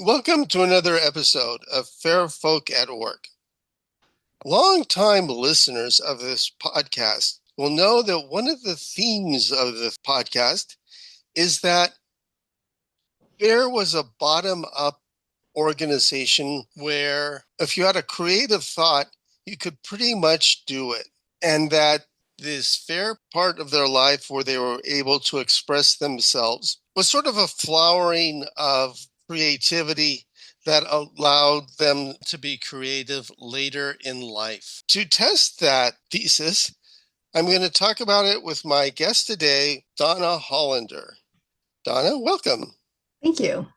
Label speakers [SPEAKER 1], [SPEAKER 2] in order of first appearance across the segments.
[SPEAKER 1] Welcome to another episode of Fair Folk at Work. Longtime listeners of this podcast will know that one of the themes of the podcast is that Faire was a bottom-up organization where if you had a creative thought, you could pretty much do it. And that this Faire part of their life where they were able to express themselves was sort of a flowering of creativity that allowed them to be creative later in life. To test that thesis, I'm going to talk about it with my guest today, Donna Hollander. Donna, welcome.
[SPEAKER 2] Thank you.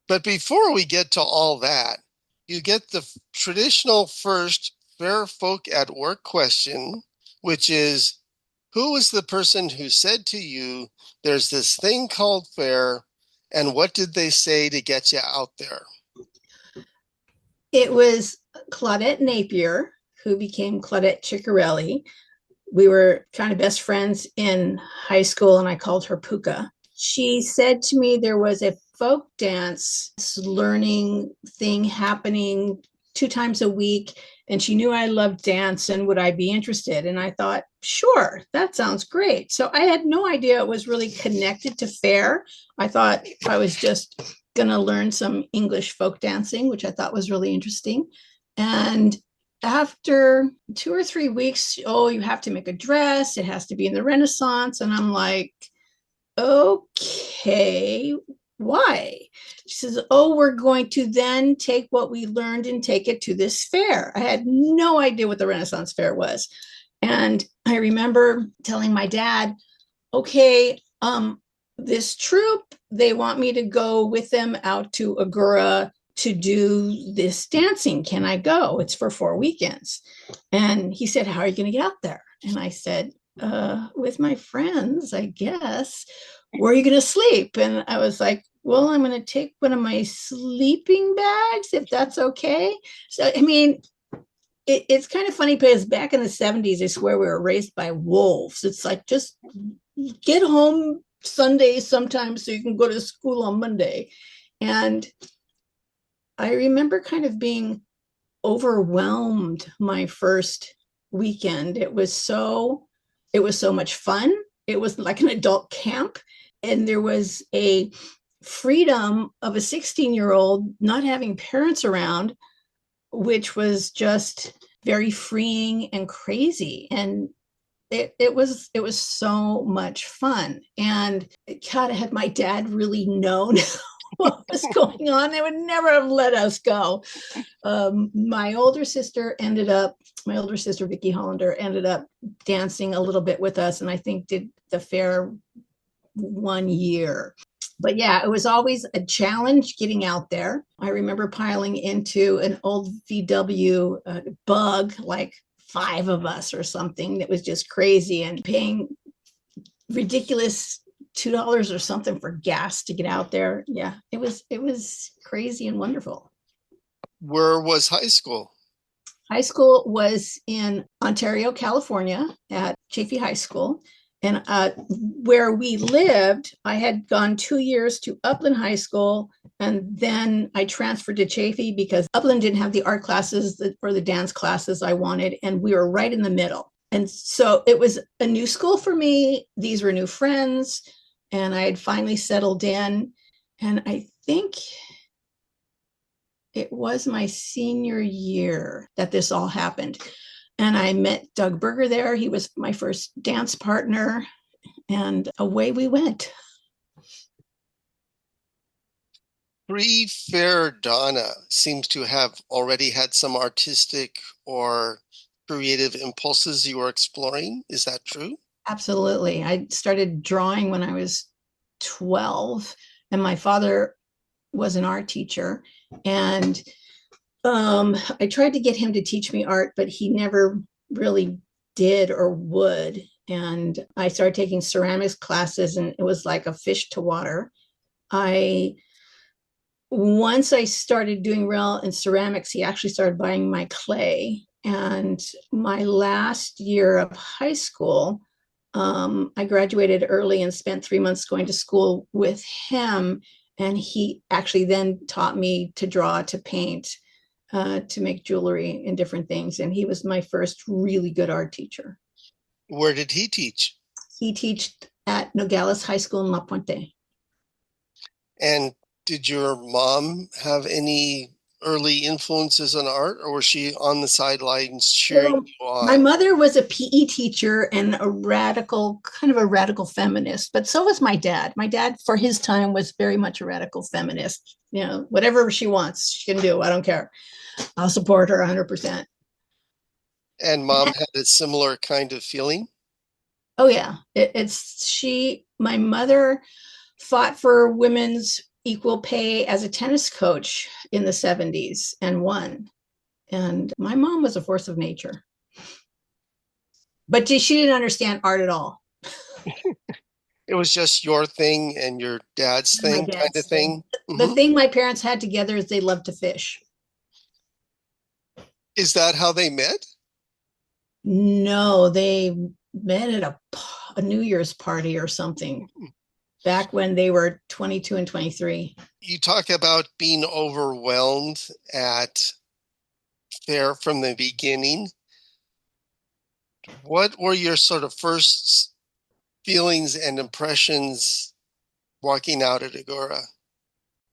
[SPEAKER 1] But before we get to all that, you get the traditional first Fair Folk at Work question, which is, who was the person who said to you, there's this thing called Faire, and what did they say to get you out there?
[SPEAKER 2] It was Claudette Napier, who became Claudette Ciccarelli. We were kind of best friends in high school, and I called her Puka. She said to me there was a folk dance learning thing happening 2 times a week, and she knew I loved dance and would I be interested? And I thought, sure, that sounds great. So I had no idea it was really connected to Faire. I thought I was just going to learn some English folk dancing, which I thought was really interesting. And after 2 or 3 weeks, oh, you have to make a dress. It has to be in the Renaissance. And I'm like, okay, why? She says, oh, we're going to then take what we learned and take it to this fair. I had no idea what the Renaissance Fair was. And I remember telling my dad, okay, this troupe, they want me to go with them out to Agora to do this dancing. Can I go? It's for 4 weekends. And he said, how are you going to get out there? And I said, with my friends, I guess. Where are you going to sleep? And I was like, well, I'm going to take one of my sleeping bags, if that's okay. So, I mean, it's kind of funny because back in the 70s, I swear we were raised by wolves. It's like, just get home Sunday sometimes so you can go to school on Monday. And I remember kind of being overwhelmed my first weekend. It was so much fun. It was like an adult camp, and there was a freedom of a 16-year-old not having parents around, which was just very freeing and crazy. And it was so much fun. And God, had my dad really known what was going on, they would never have let us go. My older sister, Vicky Hollander, ended up dancing a little bit with us, and I think did the fair 1 year. But yeah, it was always a challenge getting out there. I remember piling into an old VW bug, like 5 of us or something, that was just crazy, and paying ridiculous $2 or something for gas to get out there. Yeah, it was crazy and wonderful.
[SPEAKER 1] Where was high school?
[SPEAKER 2] High school was in Ontario, California, at Chaffee High School. And where we lived, I had gone 2 years to Upland High School, and then I transferred to Chaffee because Upland didn't have the art classes or the dance classes I wanted, and we were right in the middle. And so it was a new school for me. These were new friends, and I had finally settled in. And I think it was my senior year that this all happened. And I met Doug Berger there. He was my first dance partner, and away we went.
[SPEAKER 1] Pre-Fair Donna seems to have already had some artistic or creative impulses you were exploring. Is that true?
[SPEAKER 2] Absolutely. I started drawing when I was 12, and my father was an art teacher. And I tried to get him to teach me art, but he never really did or would. And I started taking ceramics classes, and it was like a fish to water. Once I started doing well in ceramics, he actually started buying my clay. And my last year of high school, I graduated early and spent 3 months going to school with him. And he actually then taught me to draw, to paint, to make jewelry and different things. And he was my first really good art teacher.
[SPEAKER 1] Where did he teach?
[SPEAKER 2] He taught at Nogales High School in La Puente.
[SPEAKER 1] And did your mom have any early influences on art, or was she on the sidelines cheering
[SPEAKER 2] So
[SPEAKER 1] you
[SPEAKER 2] my
[SPEAKER 1] on?
[SPEAKER 2] mother was a PE teacher and a radical, kind of a radical feminist, but so was my dad. My dad, for his time, was very much a radical feminist. You know, whatever she wants, she can do. I don't care. I'll support her 100%.
[SPEAKER 1] And mom had a similar kind of feeling?
[SPEAKER 2] Oh yeah, my mother fought for women's equal pay as a tennis coach in the 70s and won. And my mom was a force of nature, but she didn't understand art at all.
[SPEAKER 1] It was just your thing and your dad's
[SPEAKER 2] My
[SPEAKER 1] thing, kind of
[SPEAKER 2] dad's thing.
[SPEAKER 1] thing.
[SPEAKER 2] The
[SPEAKER 1] Hmm.
[SPEAKER 2] thing my parents had together is they loved to fish.
[SPEAKER 1] Is that how they met?
[SPEAKER 2] No, they met at a New Year's party or something back when they were 22 and 23.
[SPEAKER 1] You talk about being overwhelmed at Faire from the beginning. What were your sort of first feelings and impressions walking out at Agora?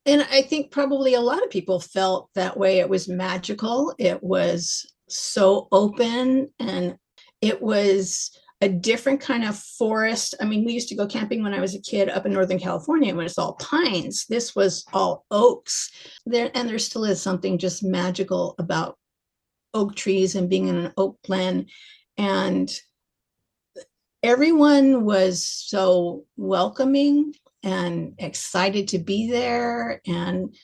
[SPEAKER 2] And I think probably a lot of people felt that way. It was magical. It was so open, and it was a different kind of forest. I mean, we used to go camping when I was a kid up in Northern California when it's all pines. This was all oaks. There still is something just magical about oak trees and being in an oak glen. And everyone was so welcoming and excited to be there. And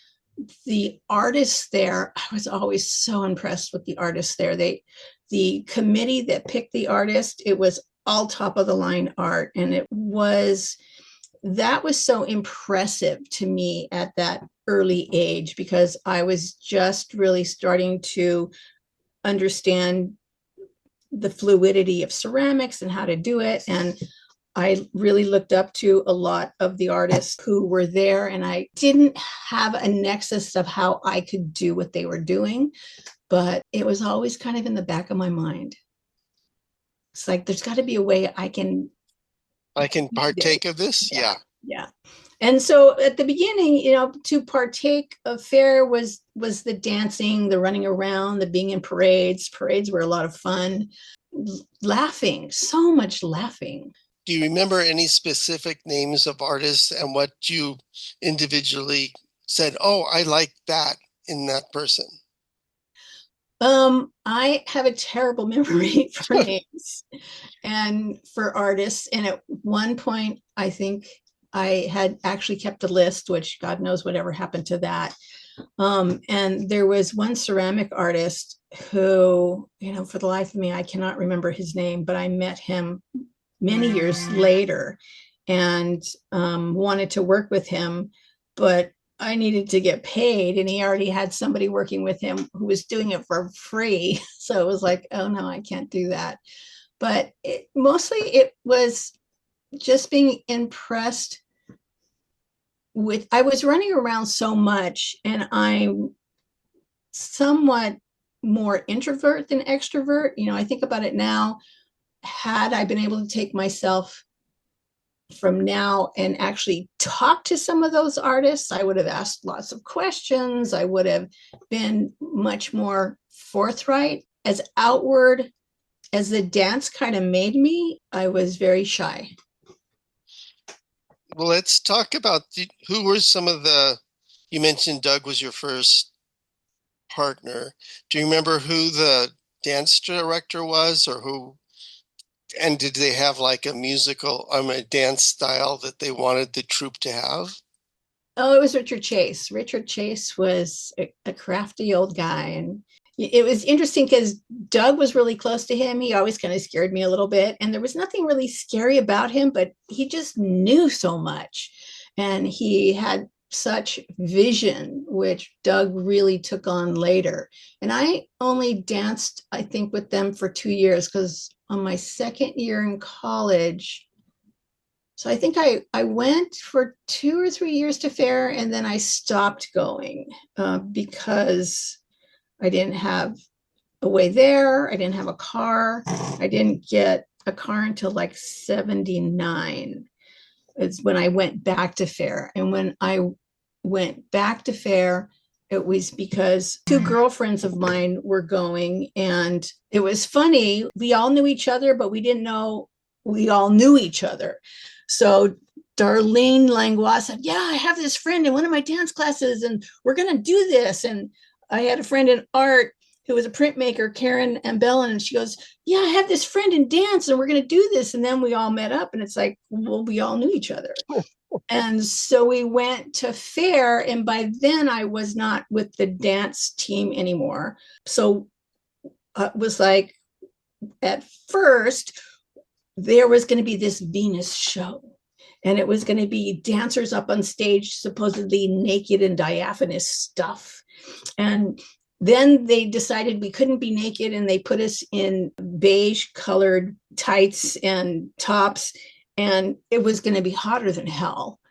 [SPEAKER 2] the artists there, I was always so impressed with the artists there. The committee that picked the artist, it was all top of the line art. And that was so impressive to me at that early age, because I was just really starting to understand the fluidity of ceramics and how to do it. And I really looked up to a lot of the artists who were there, and I didn't have a nexus of how I could do what they were doing, but it was always kind of in the back of my mind. It's like, there's got to be a way
[SPEAKER 1] I can
[SPEAKER 2] do this.
[SPEAKER 1] partake of this?
[SPEAKER 2] Yeah.
[SPEAKER 1] Yeah.
[SPEAKER 2] Yeah. And so at the beginning, to partake of Faire was the dancing, the running around, the being in parades. Parades were a lot of fun. Laughing, so much laughing.
[SPEAKER 1] Do you remember any specific names of artists and what you individually said, oh, I like that in that person?
[SPEAKER 2] I have a terrible memory for names and for artists. And at one point, I think I had actually kept a list, which God knows whatever happened to that. And there was one ceramic artist who, for the life of me, I cannot remember his name, but I met him many years later and wanted to work with him, but I needed to get paid, and he already had somebody working with him who was doing it for free. So it was like, oh no, I can't do that. But mostly it was just being impressed with, I was running around so much, and I'm somewhat more introvert than extrovert. I think about it now. Had I been able to take myself from now and actually talk to some of those artists, I would have asked lots of questions. I would have been much more forthright. As outward as the dance kind of made me, I was very shy.
[SPEAKER 1] Well, let's talk about who were some of you mentioned Doug was your first partner. Do you remember who the dance director was, or who, and did they have like a a dance style that they wanted the troupe to have?
[SPEAKER 2] Oh, it was Richard Chase. Richard Chase was a crafty old guy. And it was interesting because Doug was really close to him. He always kind of scared me a little bit. And there was nothing really scary about him, but he just knew so much. And he had such vision, which Doug really took on later. And I only danced, I think, with them for 2 years, because on my second year in college, So I think I went for 2 or 3 years to Faire, and then I stopped going because I didn't have a way there. I didn't have a car. I didn't get a car until like 79 is when I went back to Faire. And when I went back to Faire, it was because two girlfriends of mine were going, and it was funny. We all knew each other, but we didn't know we all knew each other. So Darlene Langlois said, "Yeah, I have this friend in one of my dance classes, and we're going to do this." And I had a friend in art who was a printmaker, Karen Ambellin, and she goes, "Yeah, I have this friend in dance, and we're going to do this." And then we all met up, and it's like, well, we all knew each other. And so we went to Faire, and by then I was not with the dance team anymore. So it was like, at first, there was going to be this Venus show, and it was going to be dancers up on stage, supposedly naked and diaphanous stuff. And then they decided we couldn't be naked, and they put us in beige colored tights and tops, and it was going to be hotter than hell.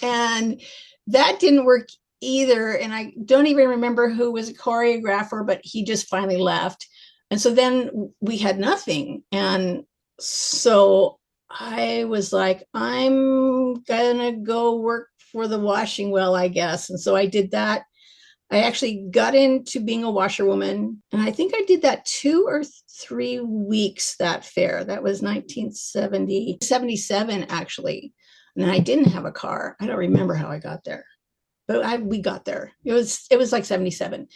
[SPEAKER 2] And that didn't work either. And I don't even remember who was a choreographer, but he just finally left. And so then we had nothing. And so I was like, I'm gonna go work for the washing well, I guess. And so I did that. I actually got into being a washerwoman, and I think I did that 2 or 3 weeks that Faire. That was 1970, 77 actually. And I didn't have a car. I don't remember how I got there, but we got there. It was like 77.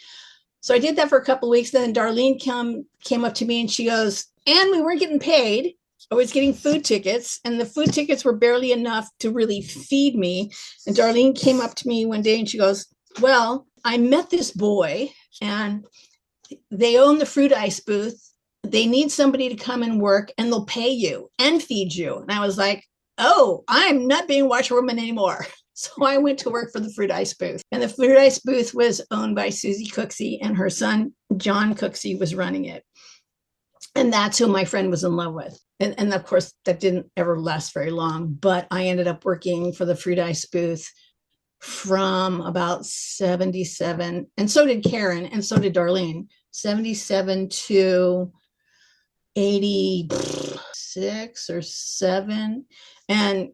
[SPEAKER 2] So I did that for a couple of weeks. Then Darlene came up to me and she goes, "And we weren't getting paid. I was getting food tickets, and the food tickets were barely enough to really feed me." And Darlene came up to me one day and she goes, "Well, I met this boy, and they own the fruit ice booth. They need somebody to come and work, and they'll pay you and feed you." And I was like, "Oh, I'm not being a washerwoman anymore." So I went to work for the fruit ice booth. And the fruit ice booth was owned by Susie Cooksey, and her son, John Cooksey, was running it. And that's who my friend was in love with. And of course, that didn't ever last very long, but I ended up working for the fruit ice booth from about 77, and so did Karen, and so did Darlene, 77 to 86 or 7. And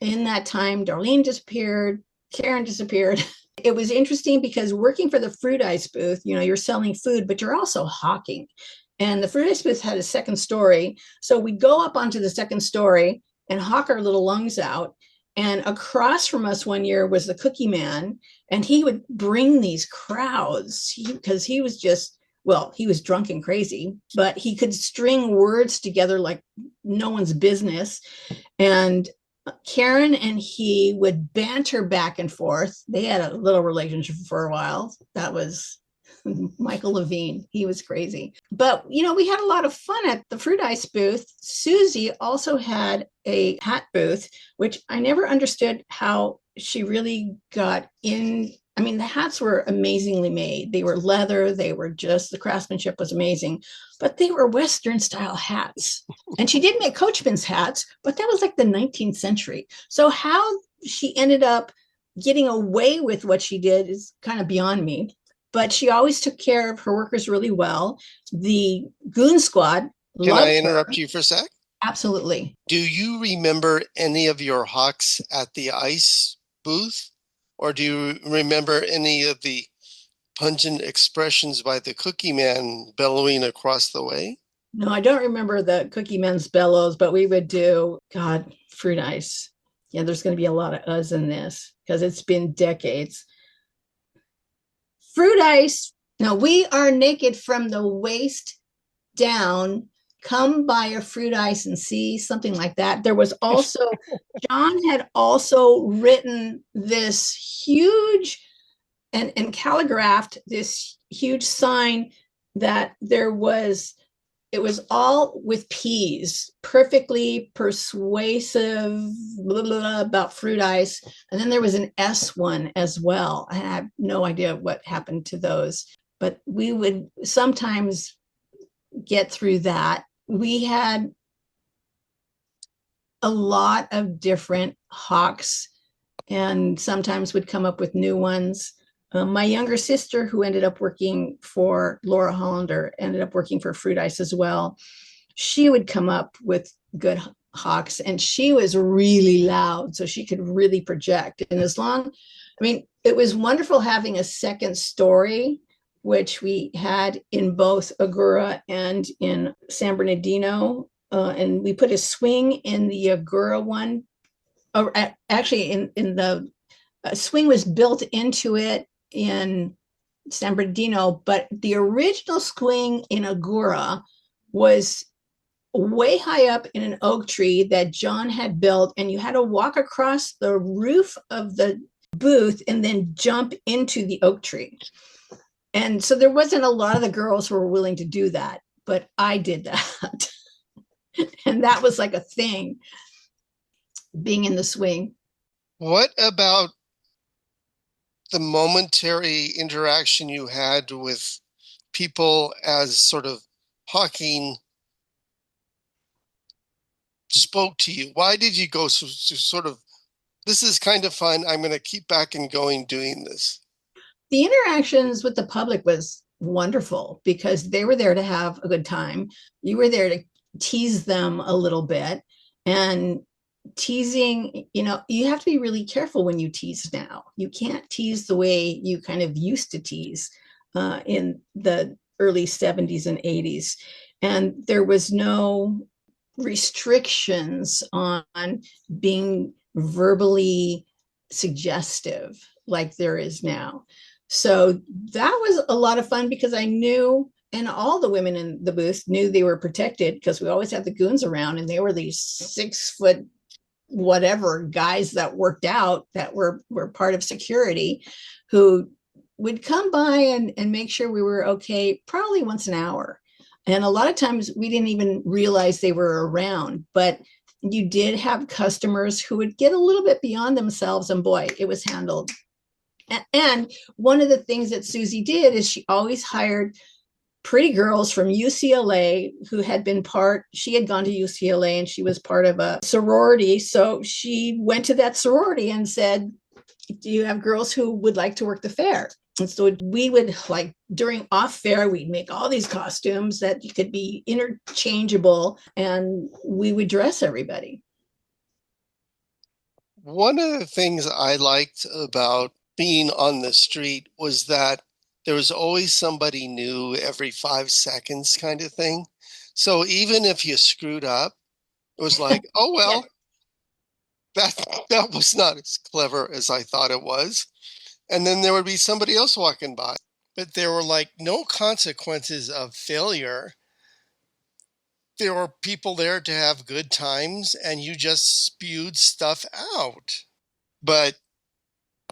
[SPEAKER 2] in that time, Darlene disappeared, Karen disappeared. It was interesting because working for the fruit ice booth, you're selling food, but you're also hawking. And the fruit ice booth had a second story. So we'd go up onto the second story and hawk our little lungs out. And across from us one year was the Cookie Man, and he would bring these crowds because he was just, well, he was drunk and crazy, but he could string words together like no one's business. And Karen and he would banter back and forth. They had a little relationship for a while. That was Michael Levine. He was crazy. But, we had a lot of fun at the fruit ice booth. Susie also had a hat booth, which I never understood how she really got in. I mean, the hats were amazingly made. They were leather. The craftsmanship was amazing, but they were Western style hats. And she did make coachman's hats, but that was like the 19th century. So how she ended up getting away with what she did is kind of beyond me. But she always took care of her workers really well. The Goon Squad
[SPEAKER 1] Can I
[SPEAKER 2] loved her.
[SPEAKER 1] interrupt you for a sec?
[SPEAKER 2] Absolutely.
[SPEAKER 1] Do you remember any of your hawks at the ice booth? Or do you remember any of the pungent expressions by the Cookie Man bellowing across the way?
[SPEAKER 2] No, I don't remember the Cookie Men's bellows, but we would do, God, fruit ice. Yeah, there's going to be a lot of us in this because it's been decades. Fruit ice. Now, we are naked from the waist down. Come buy a fruit ice and see, something like that. There was also, John had also written this huge and calligraphed this huge sign that it was all with P's, perfectly persuasive, blah, blah, blah, about fruit ice. And then there was an S one as well. I have no idea what happened to those, but we would sometimes get through that. We had a lot of different hawks and sometimes would come up with new ones. My younger sister, who ended up working for Laura Hollander, ended up working for Fruit Ice as well. She would come up with good hawks, and she was really loud, so she could really project. And as long, I mean, it was wonderful having a second story, which we had in both Agura and in San Bernardino. And we put a swing in the Agura one, or actually in the swing was built into it in San Bernardino, but the original swing in Agura was way high up in an oak tree that John had built, and you had to walk across the roof of the booth and then jump into the oak tree. And so there wasn't a lot of the girls who were willing to do that, but I did that. And that was like a thing, being in the swing.
[SPEAKER 1] What about the momentary interaction you had with people as sort of hawking spoke to you? Why did you go sort of, this is kind of fun, I'm going to keep back and going doing this?
[SPEAKER 2] The interactions with the public was wonderful because they were there to have a good time. You were there to tease them a little bit. And teasing, you have to be really careful when you tease now. You can't tease the way you kind of used to tease in the early 70s and 80s. And there was no restrictions on being verbally suggestive like there is now. So that was a lot of fun because I knew, and all the women in the booth knew they were protected because we always had the goons around, and they were these 6 foot whatever guys that worked out that were part of security who would come by and make sure we were okay, probably once an hour. And a lot of times we didn't even realize they were around, but you did have customers who would get a little bit beyond themselves, and boy, it was handled. And one of the things that Susie did is she always hired pretty girls from UCLA who had been she had gone to UCLA and she was part of a sorority. So she went to that sorority and said, do you have girls who would like to work the fair? And so we would, like, during off fair, we'd make all these costumes that could be interchangeable, and we would dress everybody.
[SPEAKER 1] One of the things I liked about being on the street was that there was always somebody new every 5 seconds kind of thing. So even if you screwed up, it was like, oh,
[SPEAKER 2] Yeah.
[SPEAKER 1] well, that was not as clever as I thought it was. And then there would be somebody else walking by. But there were like no consequences of failure. There were people there to have good times, and you just spewed stuff out. But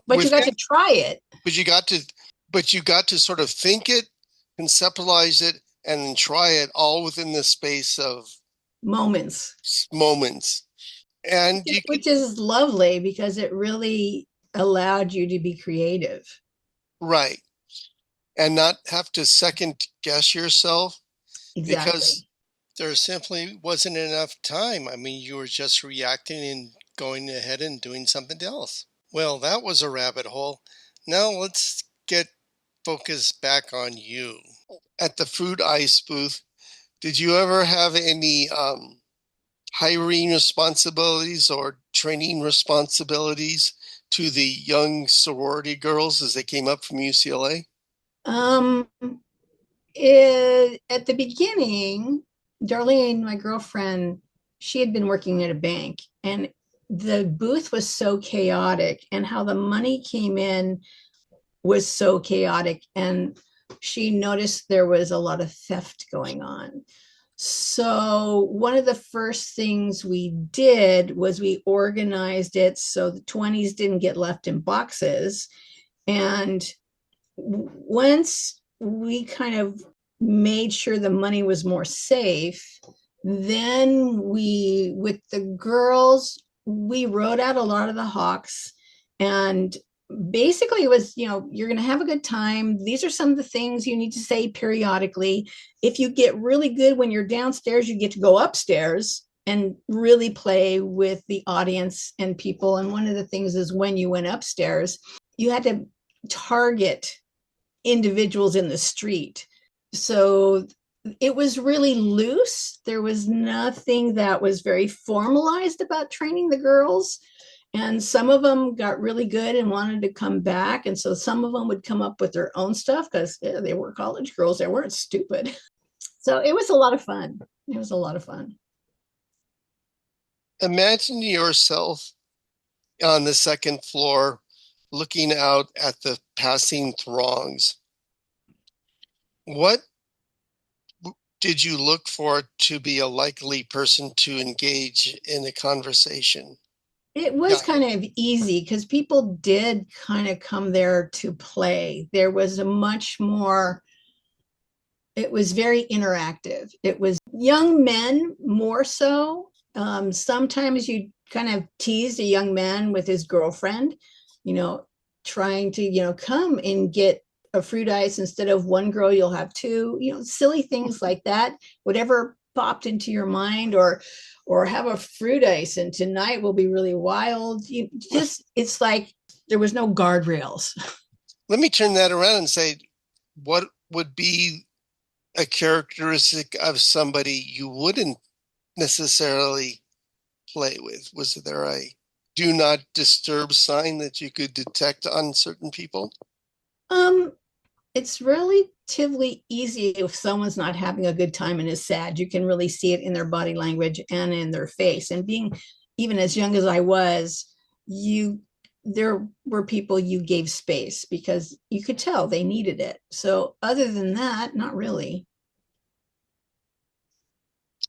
[SPEAKER 2] But you got
[SPEAKER 1] within,
[SPEAKER 2] to try it.
[SPEAKER 1] but you got to sort of think it, conceptualize it, and then try it all within the space of
[SPEAKER 2] Moments,
[SPEAKER 1] moments. And you could,
[SPEAKER 2] which is lovely because it really allowed you to be creative.
[SPEAKER 1] right, and not have to second guess yourself because
[SPEAKER 2] Exactly.
[SPEAKER 1] there simply wasn't enough time. I mean, you were just reacting and going ahead and doing something else. Well, that was a rabbit hole. Now let's get focused back on you. At the Fruit Ice booth, did you ever have any hiring responsibilities or training responsibilities to the young sorority girls as they came up from UCLA?
[SPEAKER 2] Um, at the beginning, Darlene, my girlfriend, she had been working at a bank, and the booth was so chaotic, and how the money came in was so chaotic. And she noticed there was a lot of theft going on. So one of the first things we did was we organized it so the 20s didn't get left in boxes. And once we kind of made sure the money was more safe, then with the girls, we wrote out a lot of the hawks. And basically it was, you're going to have a good time. These are some of the things you need to say periodically. If you get really good when you're downstairs, you get to go upstairs and really play with the audience and people. And one of the things is when you went upstairs, you had to target individuals in the street. So it was really loose. There was nothing that was very formalized about training the girls. And some of them got really good and wanted to come back. And so some of them would come up with their own stuff because they were college girls. They weren't stupid. So it was a lot of fun. It was a lot of fun.
[SPEAKER 1] Imagine yourself on the second floor looking out at the passing throngs. What did you look for to be a likely person to engage in a conversation?
[SPEAKER 2] It was
[SPEAKER 1] Yeah.
[SPEAKER 2] kind of easy because people did kind of come there to play. There was a much more, it was very interactive. It was young men more so. Sometimes you kind of teased a young man with his girlfriend, you know, trying to, come and get a fruit ice instead of one girl, you'll have two, silly things like that. Whatever popped into your mind, or have a fruit ice and tonight will be really wild. You just, it's like there was no guardrails.
[SPEAKER 1] Let me turn that around and say, what would be a characteristic of somebody you wouldn't necessarily play with? Was there a do not disturb sign that you could detect on certain people?
[SPEAKER 2] Um, it's relatively easy if someone's not having a good time and is sad. You can really see it in their body language and in their face. And being even as young as I was, you there were people you gave space because you could tell they needed it. So other than that, not really.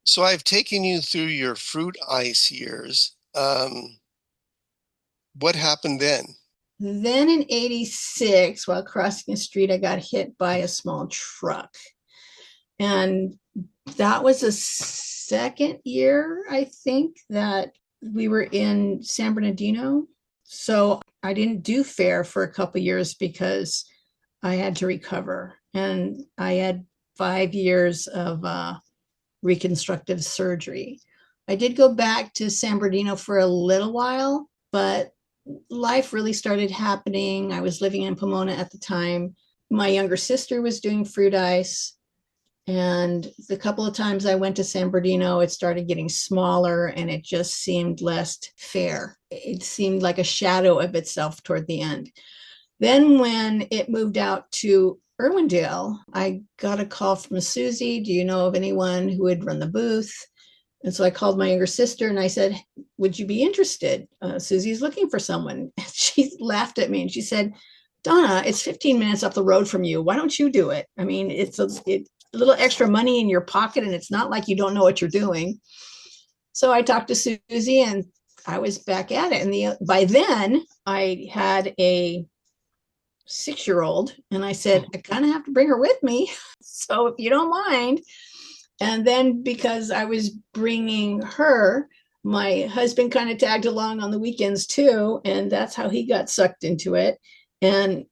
[SPEAKER 1] So I've taken you through your fruit ice years. What happened then?
[SPEAKER 2] Then in 86, while crossing the street, I got hit by a small truck. And that was a second year, I think, that we were in San Bernardino. So I didn't do Faire for a couple years because I had to recover. And I had 5 years of reconstructive surgery. I did go back to San Bernardino for a little while, but life really started happening. I was living in Pomona at the time. My younger sister was doing fruit ice. And the couple of times I went to San Bernardino, it started getting smaller and it just seemed less fair. It seemed like a shadow of itself toward the end. Then when it moved out to Irwindale, I got a call from Susie. Do you know of anyone who would run the booth? And so I called my younger sister and I said, would you be interested? Susie's looking for someone. She laughed at me and she said, Donna, it's 15 minutes up the road from you. Why don't you do it? I mean, it's a little extra money in your pocket and it's not like you don't know what you're doing. So I talked to Susie and I was back at it. And by then I had a 6-year-old and I said, I kind of have to bring her with me. So if you don't mind. And then because I was bringing her, my husband kind of tagged along on the weekends too. And that's how he got sucked into it. And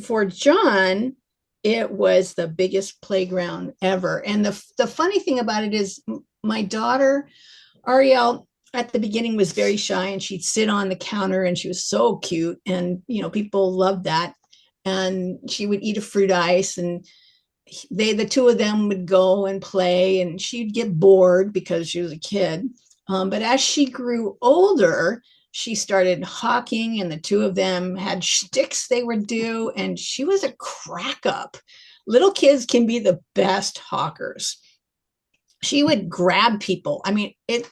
[SPEAKER 2] for John, it was the biggest playground ever. And the funny thing about it is my daughter, Ariel, at the beginning was very shy and she'd sit on the counter and she was so cute. And, people loved that. And she would eat a fruit ice and the two of them would go and play and she'd get bored because she was a kid. But as she grew older, she started hawking and the two of them had shticks they would do. And she was a crack up. Little kids can be the best hawkers. She would grab people. I mean, it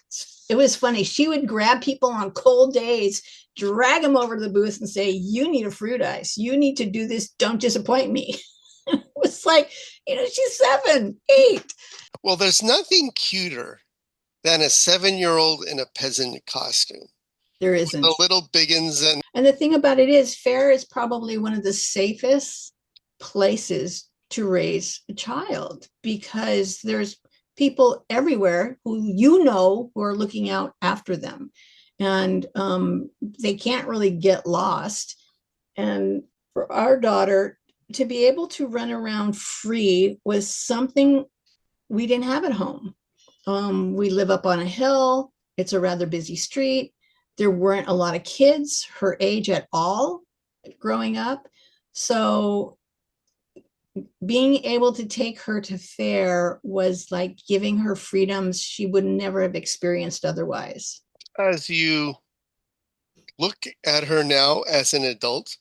[SPEAKER 2] was funny. She would grab people on cold days, drag them over to the booth and say, you need a fruit ice. You need to do this. Don't disappoint me. It was like, she's 7, 8.
[SPEAKER 1] Well, there's nothing cuter than a 7-year-old in a peasant costume.
[SPEAKER 2] There isn't.
[SPEAKER 1] The little biggins.
[SPEAKER 2] And the thing about it is, Faire is probably one of the safest places to raise a child because there's people everywhere who are looking out after them. And they can't really get lost. And for our daughter, to be able to run around free was something we didn't have at home. We live up on a hill. It's a rather busy street. There weren't a lot of kids her age at all growing up. So being able to take her to Faire was like giving her freedoms she would never have experienced otherwise.
[SPEAKER 1] As you look at her now as an adult,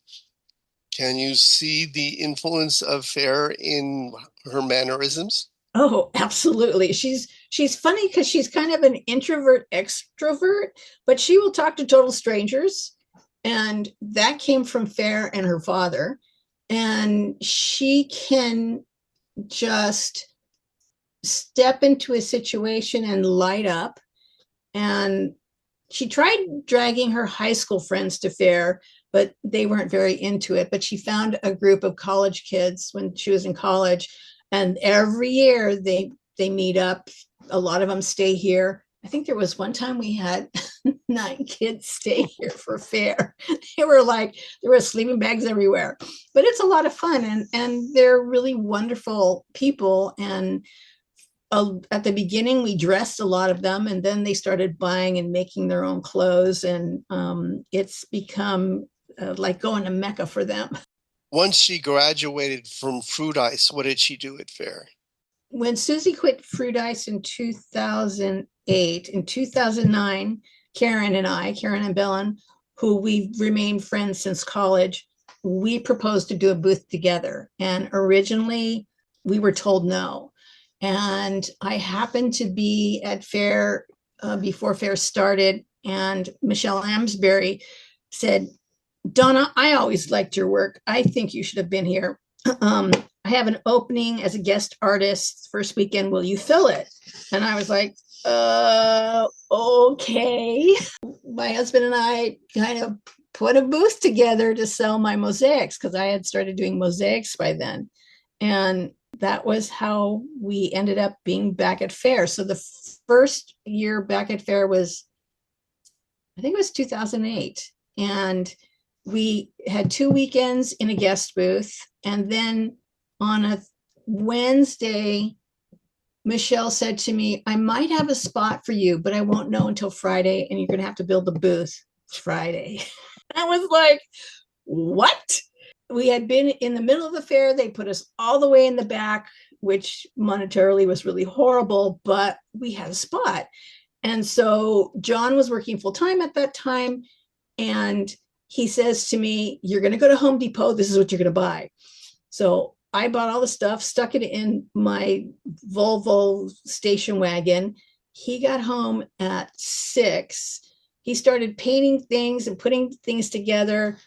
[SPEAKER 1] can you see the influence of Faire in her mannerisms?
[SPEAKER 2] Oh, absolutely. She's funny because she's kind of an introvert extrovert, but she will talk to total strangers. And that came from Faire and her father. And she can just step into a situation and light up. And she tried dragging her high school friends to Faire, but they weren't very into it. But she found a group of college kids when she was in college, and every year they meet up. A lot of them stay here. I think there was one time we had 9 kids stay here for Faire. They were like, there were sleeping bags everywhere, but it's a lot of fun, and they're really wonderful people. And at the beginning we dressed a lot of them, and then they started buying and making their own clothes, and it's become like going to Mecca for them.
[SPEAKER 1] Once she graduated from Fruit Ice, what did she do at Faire?
[SPEAKER 2] When Susie quit Fruit Ice in 2008, in 2009, Karen and Belen, who we've remained friends since college, we proposed to do a booth together. And originally we were told no. And I happened to be at Faire before Faire started, and Michelle Amsbury said, Donna, I always liked your work. I think you should have been here. I have an opening as a guest artist first weekend. Will you fill it? And I was like, okay. My husband and I kind of put a booth together to sell my mosaics because I had started doing mosaics by then. And that was how we ended up being back at Faire. So the first year back at Faire was, I think it was 2008. And we had 2 weekends in a guest booth. And then on a Wednesday, Michelle said to me, I might have a spot for you, but I won't know until Friday, and you're going to have to build the booth Friday. I was like, what? We had been in the middle of the Faire. They put us all the way in the back, which monetarily was really horrible, but we had a spot. And so John was working full time at that time. And he says to me, you're going to go to Home Depot. This is what you're going to buy. So I bought all the stuff, stuck it in my Volvo station wagon. He got home at 6. He started painting things and putting things together.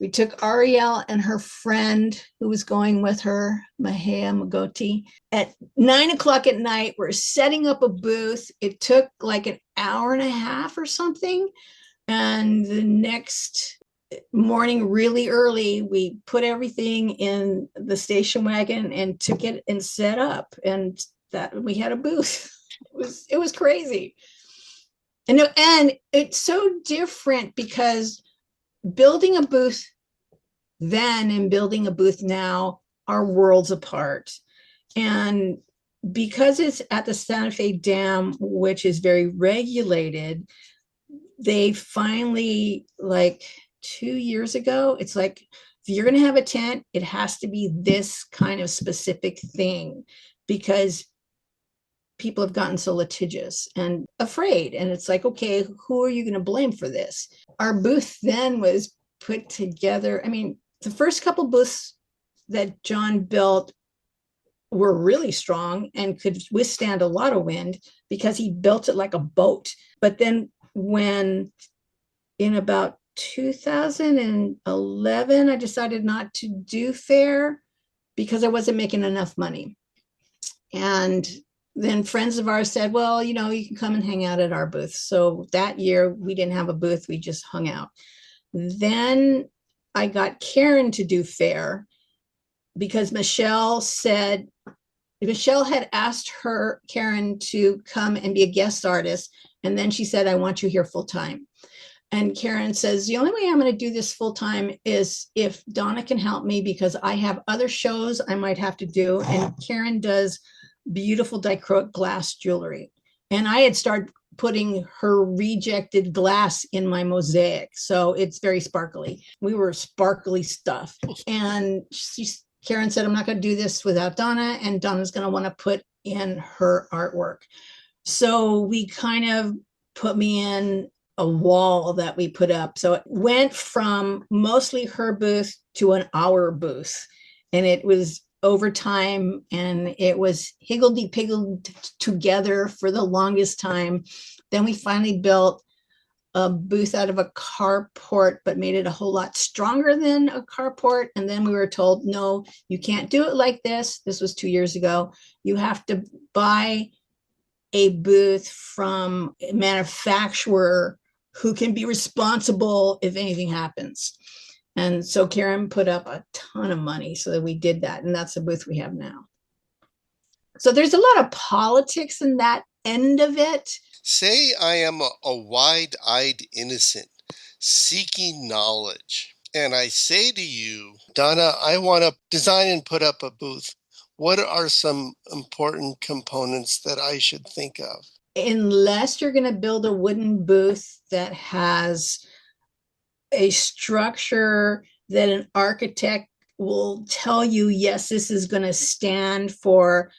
[SPEAKER 2] We took Ariel and her friend who was going with her, Mahea Magoti. At 9 o'clock at night, we're setting up a booth. It took like an hour and a half or something. And the next morning, really early, we put everything in the station wagon and took it and set up. And that we had a booth. It was crazy. And it's so different because building a booth then and building a booth now are worlds apart. And because it's at the Santa Fe Dam, which is very regulated, they finally, like 2 years ago, it's like, if you're going to have a tent, it has to be this kind of specific thing, because people have gotten so litigious and afraid. And it's like, okay, who are you going to blame for this? Our booth then was put together. I mean, the first couple booths that John built were really strong and could withstand a lot of wind because he built it like a boat. But then when in about 2011, I decided not to do Faire because I wasn't making enough money. And then friends of ours said, well, you can come and hang out at our booth. So that year we didn't have a booth. We just hung out. Then I got Karen to do Faire because Michelle had asked Karen to come and be a guest artist. And then she said, I want you here full time. And Karen says, the only way I'm going to do this full time is if Donna can help me, because I have other shows I might have to do. And Karen does beautiful dichroic glass jewelry. And I had started putting her rejected glass in my mosaic. So it's very sparkly. We were sparkly stuff. And Karen said, I'm not going to do this without Donna, and Donna's going to want to put in her artwork. So we kind of put me in a wall that we put up. So it went from mostly her booth to an our booth. And it was over time, and it was higgledy piggled together for the longest time. Then we finally built a booth out of a carport, but made it a whole lot stronger than a carport. And then we were told, no, you can't do it like this. This was 2 years ago. You have to buy a booth from a manufacturer who can be responsible if anything happens. And so Karen put up a ton of money so that we did that. And that's the booth we have now. So there's a lot of politics in that end of it.
[SPEAKER 1] Say I am a wide-eyed innocent seeking knowledge, and I say to you, Donna, I want to design and put up a booth. What are some important components that I should think of?
[SPEAKER 2] Unless you're going to build a wooden booth that has a structure that an architect will tell you, yes, this is going to stand for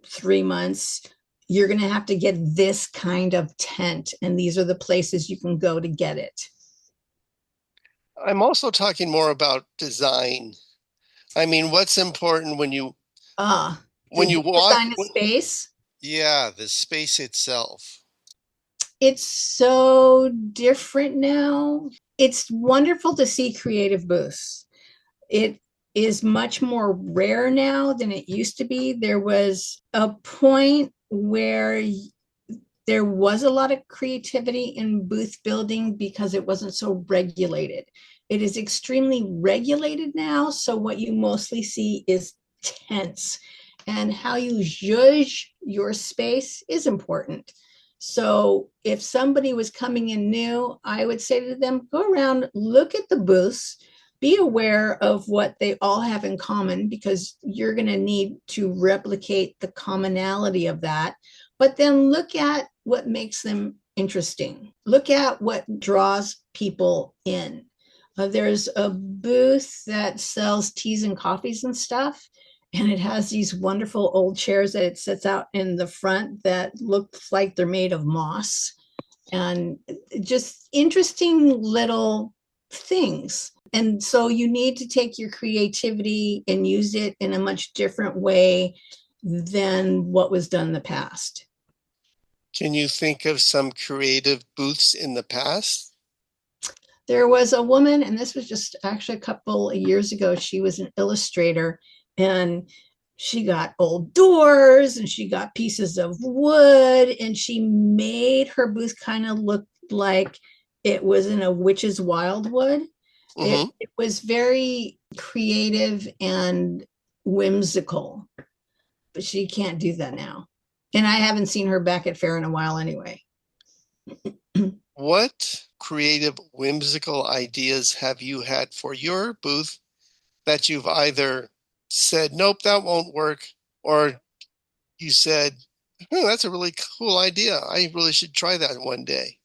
[SPEAKER 2] 3 months, you're going to have to get this kind of tent. And these are the places you can go to get it.
[SPEAKER 1] I'm also talking more about design. I mean, what's important when you
[SPEAKER 2] Did you
[SPEAKER 1] walk?
[SPEAKER 2] design a space?
[SPEAKER 1] Yeah, the space itself.
[SPEAKER 2] It's so different now. It's wonderful to see creative booths. It is much more rare now than it used to be. There was a point where there was a lot of creativity in booth building because it wasn't so regulated. It is extremely regulated now. So what you mostly see is tents, and how you judge your space is important. So if somebody was coming in new, I would say to them, go around, look at the booths, be aware of what they all have in common, because you're going to need to replicate the commonality of that. But then look at what makes them interesting. Look at what draws people in. There's a booth that sells teas and coffees and stuff, and it has these wonderful old chairs that it sets out in the front that look like they're made of moss, and just interesting little things. And so you need to take your creativity and use it in a much different way than what was done in the past.
[SPEAKER 1] Can you think of some creative booths in the past?
[SPEAKER 2] There was a woman, and this was just actually a couple of years ago. She was an illustrator, and she got old doors and she got pieces of wood, and she made her booth kind of look like it was in a witch's wildwood. It was very creative and whimsical, but she can't do that now. And I haven't seen her back at Faire in a while anyway.
[SPEAKER 1] What creative, whimsical ideas have you had for your booth that you've either said, nope, that won't work, or you said, that's a really cool idea. I really should try that one day?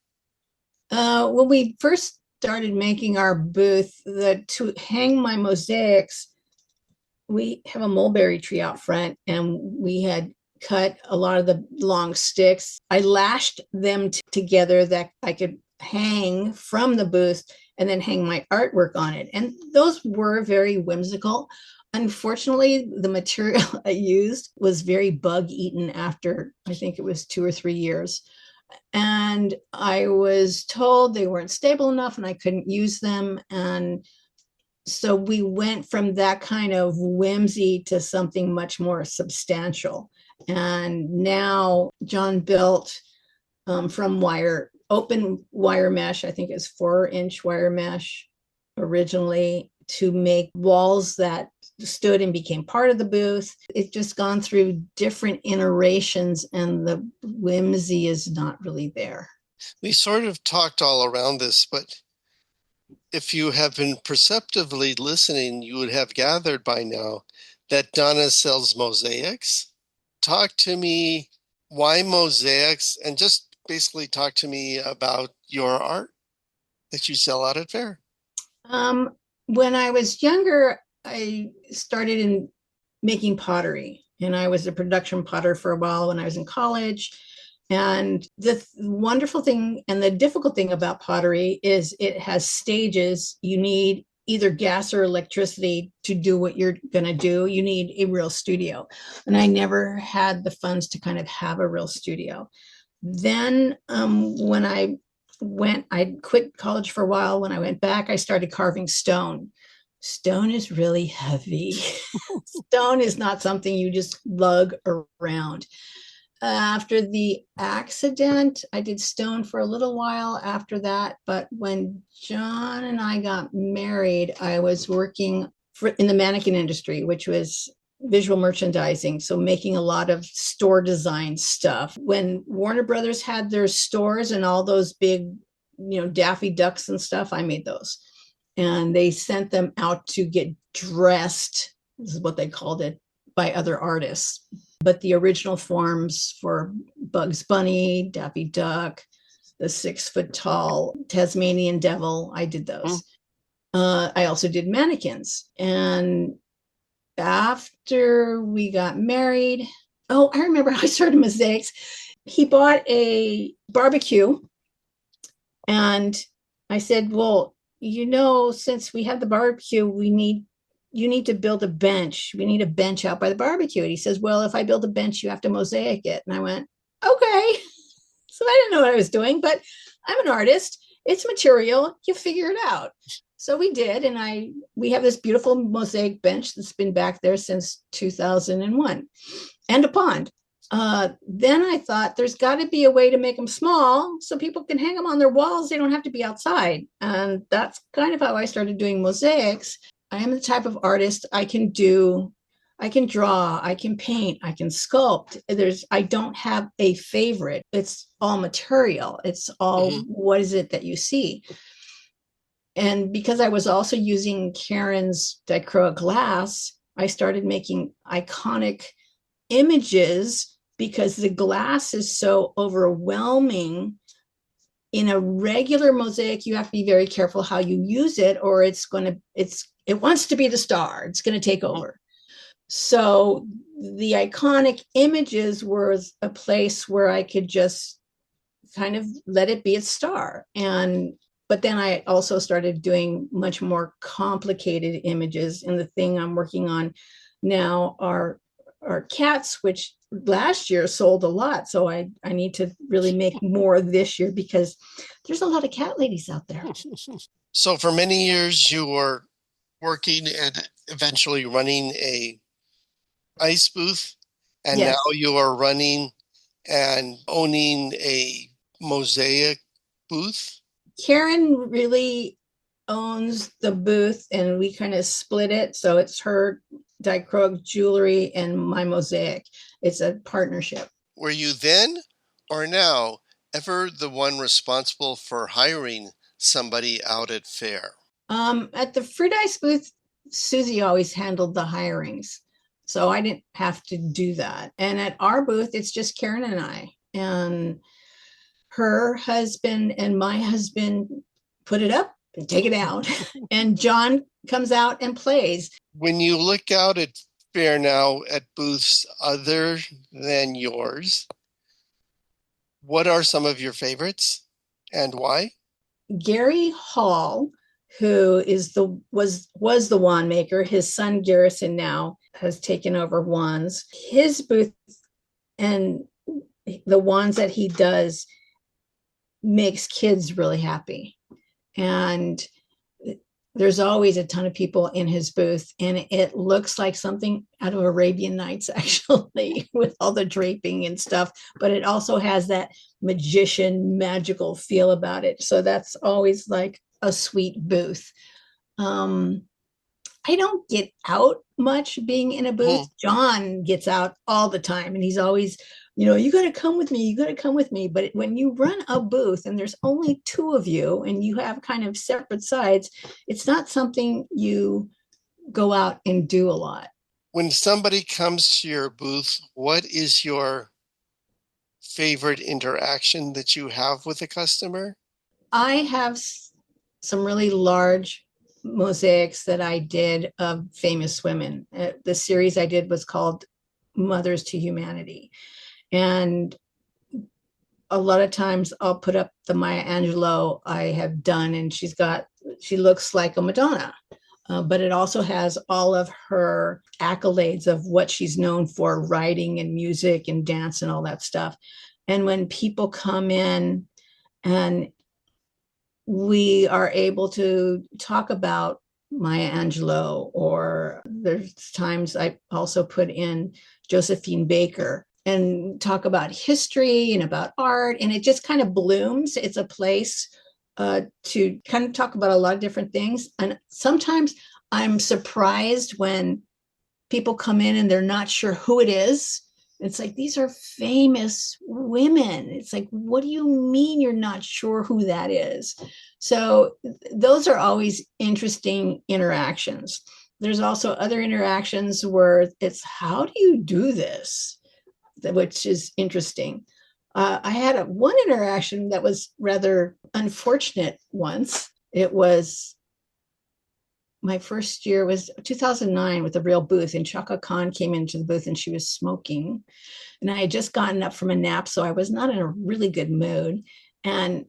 [SPEAKER 2] When we first started making our booth, to hang my mosaics, we have a mulberry tree out front, and we had cut a lot of the long sticks. I lashed them together that I could hang from the booth and then hang my artwork on it. And those were very whimsical. Unfortunately, the material I used was very bug eaten after, I think it was 2 or 3 years. And I was told they weren't stable enough and I couldn't use them. And so we went from that kind of whimsy to something much more substantial. And now John built from open wire mesh, I think it's 4-inch wire mesh originally, to make walls that stood and became part of the booth. It's just gone through different iterations, and the whimsy is not really there.
[SPEAKER 1] We sort of talked all around this, but if you have been perceptively listening, you would have gathered by now that Donna sells mosaics. Talk to me Why mosaics? And just basically talk to me about your art that you sell out at Faire.
[SPEAKER 2] Um, when I was younger, I started in making pottery, and I was a production potter for a while when I was in college. And the wonderful thing and the difficult thing about pottery is it has stages. You need either gas or electricity to do what you're going to do. You need a real studio. And I never had the funds to kind of have a real studio. Then when I quit college for a while. When I went back, I started carving stone. Stone is really heavy. Stone is not something you just lug around. After the accident, I did stone for a little while after that. But when John and I got married, I was working in the mannequin industry, which was visual merchandising. So making a lot of store design stuff. When Warner Brothers had their stores and all those big, Daffy Ducks and stuff, I made those. And they sent them out to get dressed, this is what they called it, by other artists. But the original forms for Bugs Bunny, Daffy Duck, the 6 foot tall Tasmanian Devil, I did those. I also did mannequins. And after we got married, oh, I remember how I started mosaics. He bought a barbecue, and I said, well, since we have the barbecue, you need to build a bench. We need a bench out by the barbecue. And he says, well, if I build a bench, you have to mosaic it. And I went, okay. So I didn't know what I was doing, but I'm an artist. It's material. You figure it out. So we did. And we have this beautiful mosaic bench that's been back there since 2001, and a pond. Then I thought there's got to be a way to make them small so people can hang them on their walls. They don't have to be outside. And that's kind of how I started doing mosaics. I am the type of artist I can draw, I can paint, I can sculpt. I don't have a favorite. It's all material. It's all what is it that you see. And because I was also using Karen's dichroic glass, I started making iconic images because the glass is so overwhelming. In a regular mosaic, you have to be very careful how you use it, or it wants to be the star. It's going to take over. So the iconic images was a place where I could just kind of let it be its star. But then I also started doing much more complicated images. And the thing I'm working on now are cats, which last year sold a lot. So I need to really make more this year because there's a lot of cat ladies out there.
[SPEAKER 1] So for many years, you were working and eventually running a ice booth, and
[SPEAKER 2] Yes.
[SPEAKER 1] now you are running and owning a mosaic booth.
[SPEAKER 2] Karen really owns the booth, and we kind of split it. So it's her dichroic jewelry and my mosaic. It's a partnership.
[SPEAKER 1] Were you then or now ever the one responsible for hiring somebody out at Faire?
[SPEAKER 2] At the fruit ice booth, Susie always handled the hirings. So I didn't have to do that. And at our booth, it's just Karen and I. And her husband and my husband put it up and take it down. And John comes out and plays.
[SPEAKER 1] When you look out at Faire now at booths other than yours, what are some of your favorites and why?
[SPEAKER 2] Gary Hall, who was the wand maker, his son Garrison now has taken over wands. His booth and the wands that he does makes kids really happy. And there's always a ton of people in his booth, and it looks like something out of Arabian Nights, actually, with all the draping and stuff. But it also has that magician, magical feel about it. So that's always like a sweet booth. I don't get out much being in a booth. John gets out all the time, and he's always, you got to come with me. You got to come with me. But when you run a booth and there's only two of you and you have kind of separate sides, it's not something you go out and do a lot.
[SPEAKER 1] When somebody comes to your booth, what is your favorite interaction that you have with a customer?
[SPEAKER 2] I have some really large mosaics that I did of famous women. The series I did was called Mothers to Humanity. And a lot of times I'll put up the Maya Angelou I have done, and she looks like a Madonna. But it also has all of her accolades of what she's known for, writing and music and dance and all that stuff. And when people come in and we are able to talk about Maya Angelou, or there's times I also put in Josephine Baker and talk about history and about art, and it just kind of blooms. It's a place to kind of talk about a lot of different things. And sometimes I'm surprised when people come in and they're not sure who it is. It's like, these are famous women. It's like, what do you mean you're not sure who that is? So those are always interesting interactions. There's also other interactions where it's, how do you do this? Which is interesting. I had one interaction that was rather unfortunate once. It was my first year was 2009 with a real booth, and Chaka Khan came into the booth and she was smoking. And I had just gotten up from a nap, so I was not in a really good mood. And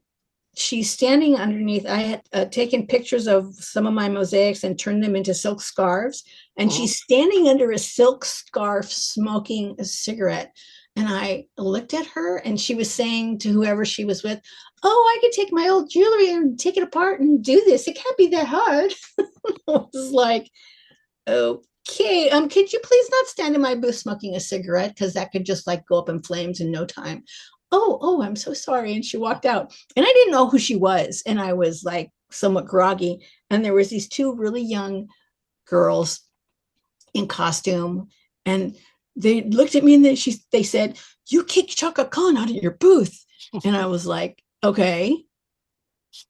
[SPEAKER 2] she's standing underneath. I had taken pictures of some of my mosaics and turned them into silk scarves. And
[SPEAKER 1] Mhm.
[SPEAKER 2] she's standing under a silk scarf smoking a cigarette. And I looked at her and she was saying to whoever she was with, "Oh, I could take my old jewelry and take it apart and do this. It can't be that hard." I was like, okay, could you please not stand in my booth smoking a cigarette? Because that could just like go up in flames in no time. Oh, I'm so sorry. And she walked out. And I didn't know who she was. And I was like somewhat groggy. And there was these two really young girls in costume. And they looked at me and they said, "You kicked Chaka Khan out of your booth." And I was like, okay,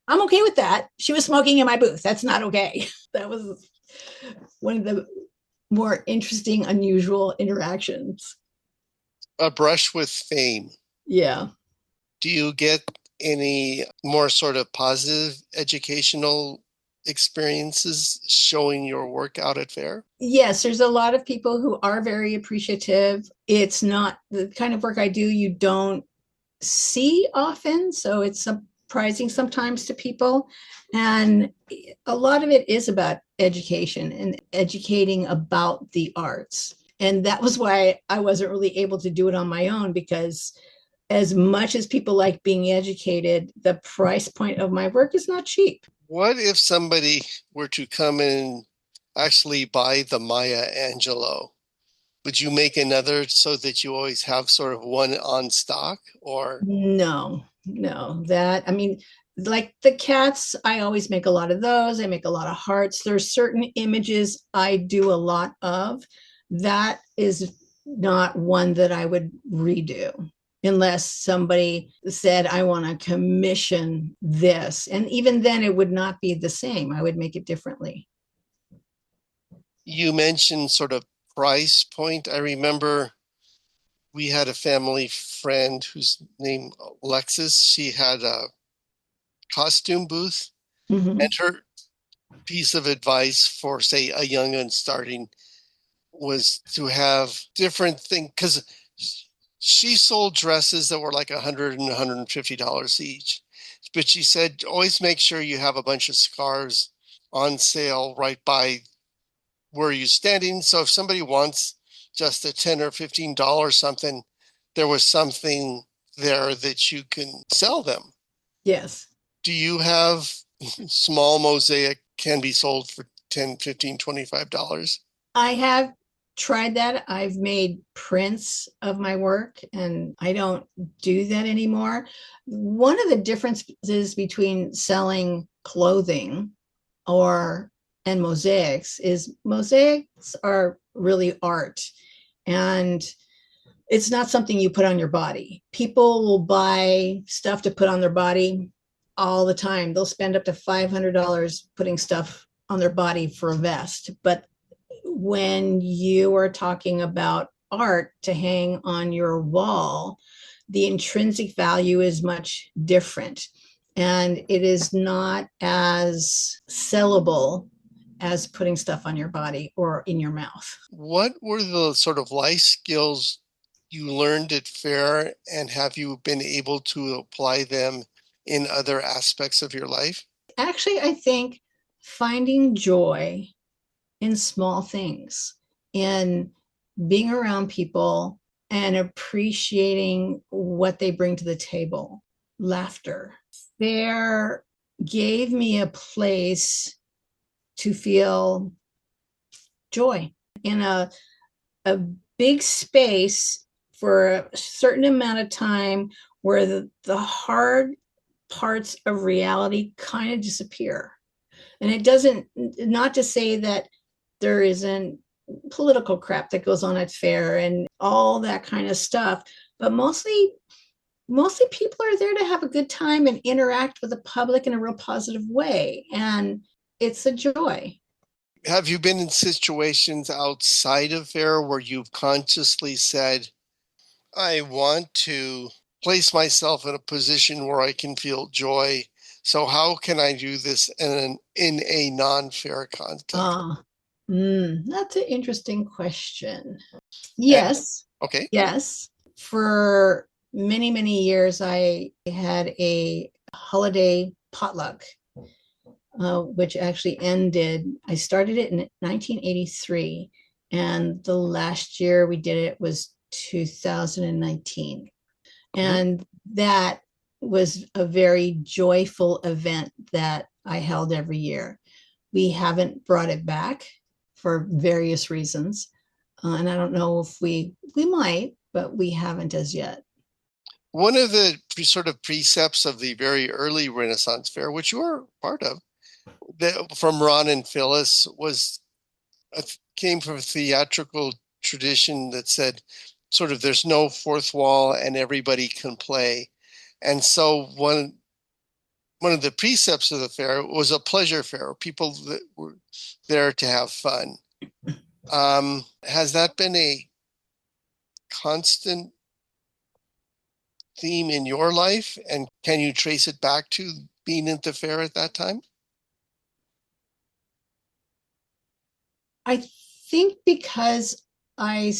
[SPEAKER 2] I'm okay with that. She was smoking in my booth. That's not okay. That was one of the more interesting, unusual interactions.
[SPEAKER 1] A brush with fame.
[SPEAKER 2] Yeah.
[SPEAKER 1] Do you get any more sort of positive educational experiences showing your work out at Faire?
[SPEAKER 2] Yes, there's a lot of people who are very appreciative. It's not the kind of work I do, you don't see often. So it's surprising sometimes to people. And a lot of it is about education and educating about the arts. And that was why I wasn't really able to do it on my own, because as much as people like being educated, the price point of my work is not cheap.
[SPEAKER 1] What if somebody were to come and actually buy the Maya Angelou? Would you make another so that you always have sort of one on stock? Or
[SPEAKER 2] No, no, that, I mean, like the cats, I always make a lot of those. I make a lot of hearts. There's certain images I do a lot of. That is not one that I would redo unless somebody said, "I want to commission this." And even then, it would not be the same. I would make it differently.
[SPEAKER 1] you mentioned sort of price point. I remember we had a family friend whose name Alexis. She had a costume booth, and
[SPEAKER 2] Mhm.
[SPEAKER 1] her piece of advice for, say, a young and starting was to have different things, because she sold dresses that were like $100 and $150 each. But she said, always make sure you have a bunch of scarves on sale right by where you're standing. So if somebody wants just a $10 or $15 something, there was something there that you can sell them.
[SPEAKER 2] Yes.
[SPEAKER 1] Do you have small mosaic can be sold for 10, 15, $25?
[SPEAKER 2] I have tried that. I've made prints of my work and I don't do that anymore. One of the differences between selling clothing or and mosaics is mosaics are really art, and it's not something you put on your body. People will buy stuff to put on their body all the time. They'll spend up to $500 putting stuff on their body for a vest. But when you are talking about art to hang on your wall, the intrinsic value is much different, and it is not as sellable as putting stuff on your body or in your mouth.
[SPEAKER 1] What were the sort of life skills you learned at Faire, and have you been able to apply them in other aspects of your life?
[SPEAKER 2] Actually, I think finding joy in small things, in being around people and appreciating what they bring to the table. Laughter. There gave me a place to feel joy in a big space for a certain amount of time where the hard parts of reality kind of disappear. And it doesn't, not to say that there isn't political crap that goes on at Faire and all that kind of stuff, but mostly people are there to have a good time and interact with the public in a real positive way, and it's a joy.
[SPEAKER 1] Have you been in situations outside of Faire where you've consciously said, I want to place myself in a position where I can feel joy? So how can I do this in a non-Faire context?
[SPEAKER 2] That's an interesting question.
[SPEAKER 1] And
[SPEAKER 2] Yes,
[SPEAKER 1] okay.
[SPEAKER 2] yes. For many, many years, I had a holiday potluck, which actually ended. I started it in 1983, and the last year we did it was 2019. And that was a very joyful event that I held every year. We haven't brought it back for various reasons. And I don't know if we might, but we haven't as yet.
[SPEAKER 1] One of the sort of precepts of the very early Renaissance Fair, which you were part of, from Ron and Phyllis, came from a theatrical tradition that said sort of there's no fourth wall and everybody can play. And so one of the precepts of the fair was a pleasure fair, people that were there to have fun. Has that been a constant theme in your life? And can you trace it back to being at the fair at that time?
[SPEAKER 2] I think because I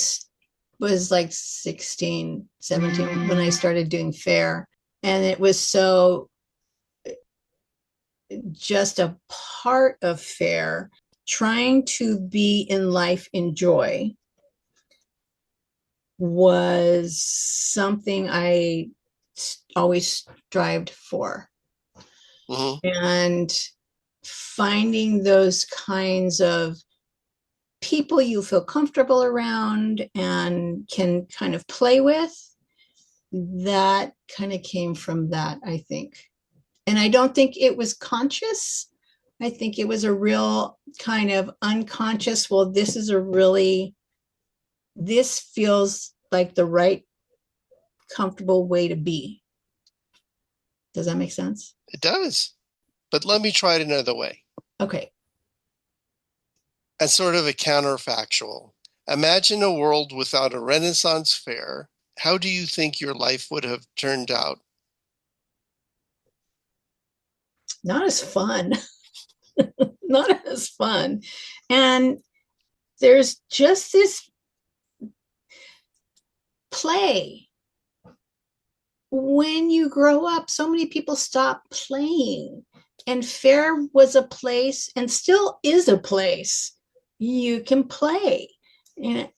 [SPEAKER 2] was like 16, 17 when I started doing Faire, and it was so just a part of Faire, trying to be in life in joy was something I always strived for.
[SPEAKER 1] Mm-hmm.
[SPEAKER 2] And finding those kinds of people you feel comfortable around and can kind of play with, that kind of came from that, I think. And I don't think it was conscious. I think it was a real kind of unconscious, well, this feels like the right comfortable way to be. Does that make sense?
[SPEAKER 1] It does. But let me try it another way.
[SPEAKER 2] Okay.
[SPEAKER 1] As sort of a counterfactual. Imagine a world without a Renaissance fair. How do you think your life would have turned out?
[SPEAKER 2] Not as fun. Not as fun. And there's just this play. When you grow up, so many people stop playing. And Faire was a place, and still is a place, you can play. And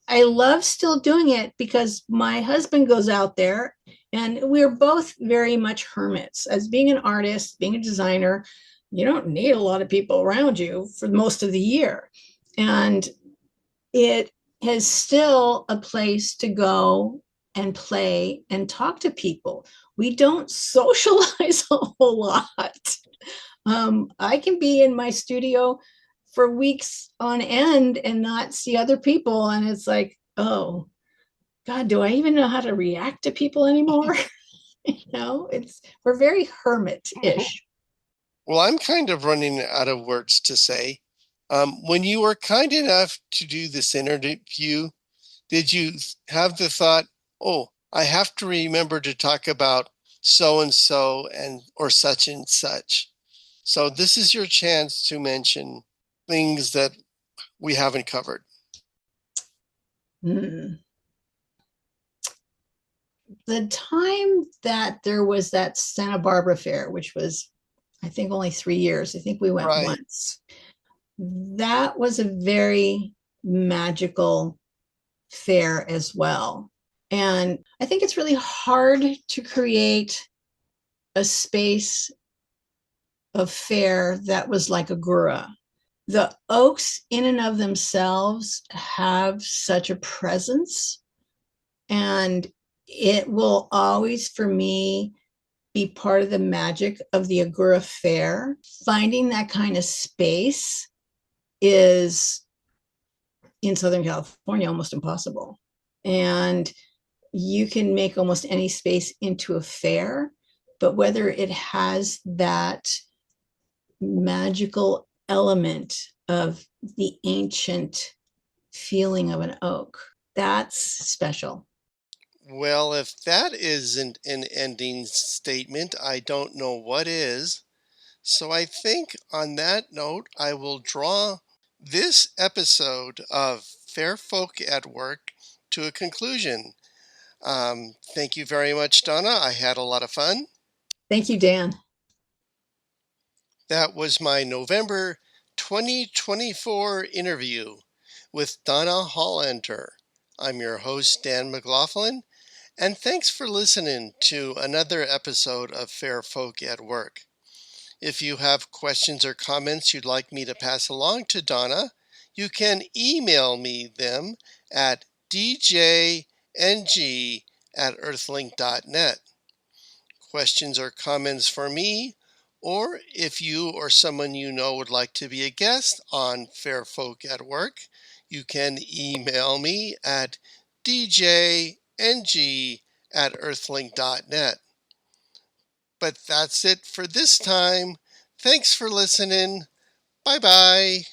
[SPEAKER 2] I love still doing it because my husband goes out there, and we're both very much hermits. As being an artist, being a designer, you don't need a lot of people around you for most of the year. And it is still a place to go and play and talk to people. We don't socialize a whole lot. I can be in my studio for weeks on end and not see other people. And it's like, oh, God, do I even know how to react to people anymore? We're very hermit-ish.
[SPEAKER 1] Well, I'm kind of running out of words to say. When you were kind enough to do this interview, did you have the thought, oh, I have to remember to talk about so and so and or such and such. So this is your chance to mention things that we haven't covered.
[SPEAKER 2] Hmm. The time that there was that Santa Barbara Fair, which was, I think, only 3 years. I think we went
[SPEAKER 1] Right.
[SPEAKER 2] once. That was a very magical fair as well. And I think it's really hard to create a space of fair that was like Agora. The oaks, in and of themselves, have such a presence, and it will always, for me, be part of the magic of the Agora Fair. Finding that kind of space is in Southern California almost impossible. And you can make almost any space into a fair, but whether it has that magical element of the ancient feeling of an oak, that's special.
[SPEAKER 1] Well, if that isn't an ending statement, I don't know what is. So I think on that note, I will draw this episode of Fair Folk at Work to a conclusion. Thank you very much, Donna. I had a lot of fun.
[SPEAKER 2] Thank you, Dan.
[SPEAKER 1] That was my November 2024 interview with Donna Hollander. I'm your host, Dan McLaughlin, and thanks for listening to another episode of Fair Folk at Work. If you have questions or comments you'd like me to pass along to Donna, you can email me them at djng@earthlink.net. Questions or comments for me, or if you or someone you know would like to be a guest on Fair Folk at Work, you can email me at djng@earthlink.net. But that's it for this time. Thanks for listening. Bye bye.